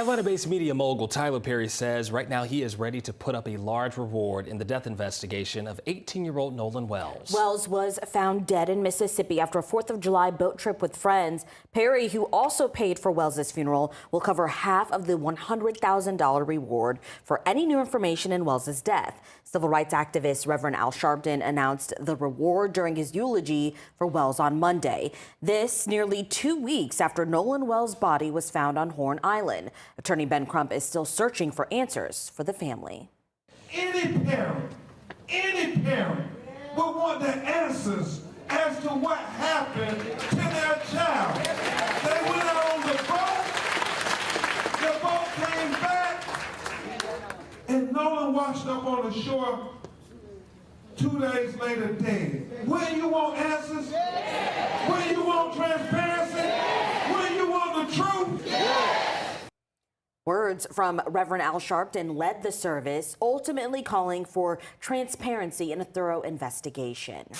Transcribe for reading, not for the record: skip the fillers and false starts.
Atlanta-based media mogul Tyler Perry says right now he is ready to put up a large reward in the death investigation of 18-year-old Nolan Wells. Wells was found dead in Mississippi after a 4th of July boat trip with friends. Perry, who also paid for Wells' funeral, will cover half of the $100,000 reward for any new information in Wells' death. Civil rights activist Reverend Al Sharpton announced the reward during his eulogy for Wells on Monday. This nearly 2 weeks after Nolan Wells' body was found on Horn Island. Attorney Ben Crump is still searching for answers for the family. Any parent would want the answers as to what happened to their child. They went out on the boat came back, and Nolan washed up on the shore 2 days later dead. Will you want answers? Will you want transparency? Will you want the truth? Words from Reverend Al Sharpton led the service, ultimately calling for transparency and a thorough investigation.